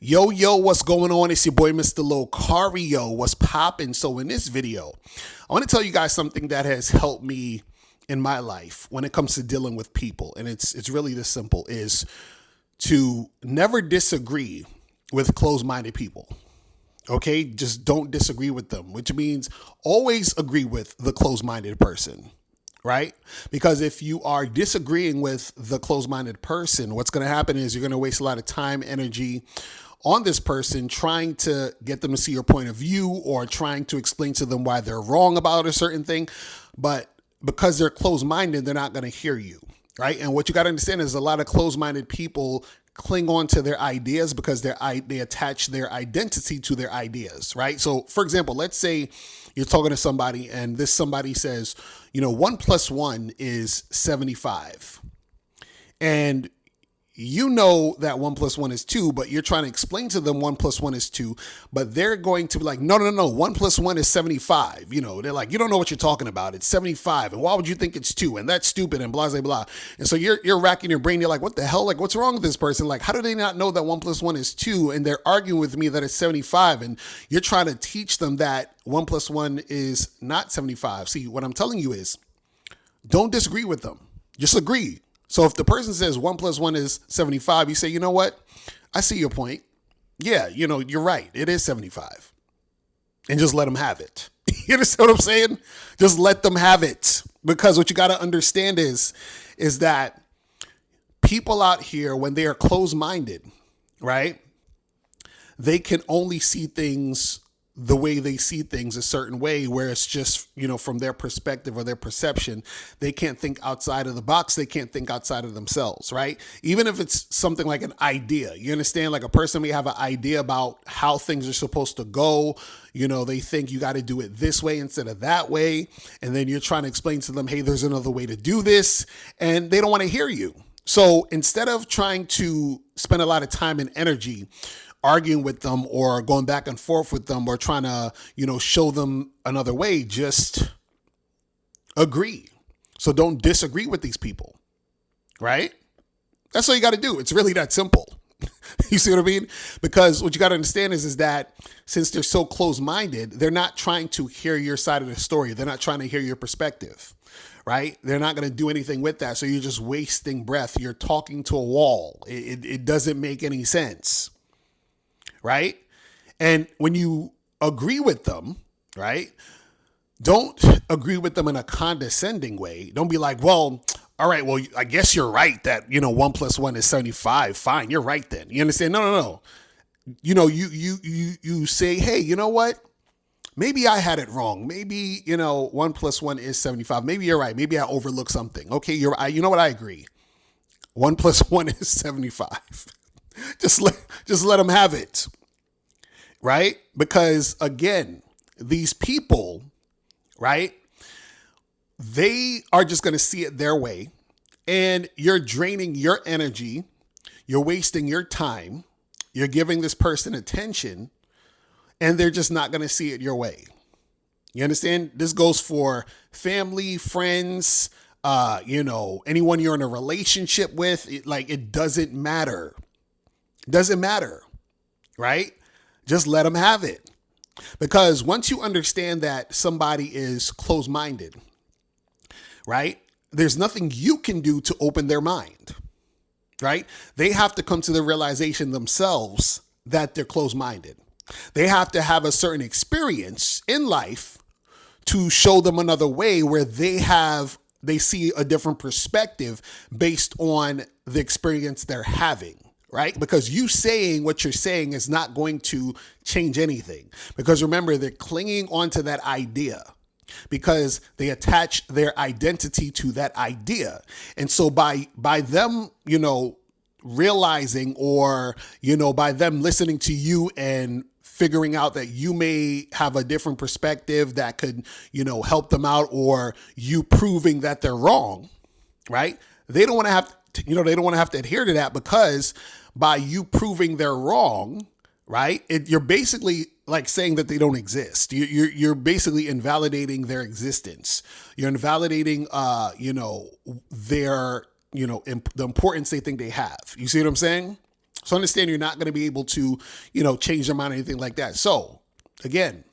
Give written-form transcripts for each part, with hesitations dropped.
Yo, what's going on? It's your boy, Mr. Locario. What's poppin'? So in this video, I want to tell you guys something that has helped me in my life when it comes to dealing with people. And it's really this simple, is to never disagree with closed-minded people. Okay? Just don't disagree with them, which means always agree with the closed-minded person. Right? Because if you are disagreeing with the closed-minded person, what's going to happen is you're going to waste a lot of time, energy on this person trying to get them to see your point of view or trying to explain to them why they're wrong about a certain thing. But because they're closed-minded, they're not going to hear you. Right? And what you got to understand is a lot of closed-minded people cling on to their ideas because they attach their identity to their ideas, right? So, for example, let's say you're talking to somebody and this somebody says, 1 plus 1 is 75. And you know that 1 plus 1 is 2, but you're trying to explain to them 1 plus 1 is 2, but they're going to be like, no, 1 plus 1 is 75. They're like, you don't know what you're talking about. It's 75. And why would you think it's 2? And that's stupid and blah, blah, blah. And so you're racking your brain. You're like, what the hell? Like, what's wrong with this person? Like, how do they not know that 1 plus 1 is 2? And they're arguing with me that it's 75. And you're trying to teach them that 1 plus 1 is not 75. See, what I'm telling you is don't disagree with them. Just agree. So if the person says 1 plus 1 is 75, you say, you know what? I see your point. Yeah, you're right. It is 75. And just let them have it. You understand what I'm saying? Just let them have it. Because what you got to understand is that people out here, when they are closed-minded, right? They can only see things the way they see things a certain way, where it's just, from their perspective or their perception. They can't think outside of the box. They can't think outside of themselves, right? Even if it's something like an idea, you understand, like a person may have an idea about how things are supposed to go. They think you got to do it this way instead of that way. And then you're trying to explain to them, hey, there's another way to do this. And they don't want to hear you. So instead of trying to spend a lot of time and energy arguing with them or going back and forth with them or trying to, show them another way, just agree. So don't disagree with these people, right? That's all you got to do. It's really that simple. You see what I mean? Because what you got to understand is that since they're so close-minded, they're not trying to hear your side of the story. They're not trying to hear your perspective, right? They're not going to do anything with that. So you're just wasting breath. You're talking to a wall. It doesn't make any sense. Right? And when you agree with them, right, don't agree with them in a condescending way. Don't be like, well, all right, well, I guess you're right that, 1 plus 1 is 75. Fine, you're right then. You understand? No. You say, hey, you know what? Maybe I had it wrong. Maybe, 1 plus 1 is 75. Maybe you're right. Maybe I overlooked something. Okay, you know what? I agree. 1 plus 1 is 75. Just let them have it, right? Because again, these people, right? They are just going to see it their way, and you're draining your energy. You're wasting your time. You're giving this person attention, and they're just not going to see it your way. You understand? This goes for family, friends, anyone you're in a relationship with. It doesn't matter. Doesn't matter, right? Just let them have it. Because once you understand that somebody is closed-minded, right, there's nothing you can do to open their mind, right? They have to come to the realization themselves that they're closed-minded. They have to have a certain experience in life to show them another way where they see a different perspective based on the experience they're having. Right? Because you saying what you're saying is not going to change anything. Because remember, they're clinging onto that idea because they attach their identity to that idea. And so by them, realizing or, by them listening to you and figuring out that you may have a different perspective that could, help them out, or you proving that they're wrong, right? They don't want to have they don't want to have to adhere to that, because by you proving they're wrong, right, you're basically like saying that they don't exist. You're basically invalidating their existence. You're invalidating, their, the importance they think they have. You see what I'm saying? So understand you're not going to be able to, change their mind or anything like that. So again,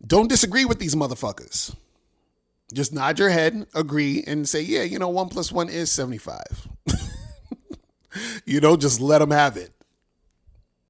don't disagree with these motherfuckers. Just nod your head, agree, and say, yeah, 1 + 1 is 75. Just let them have it.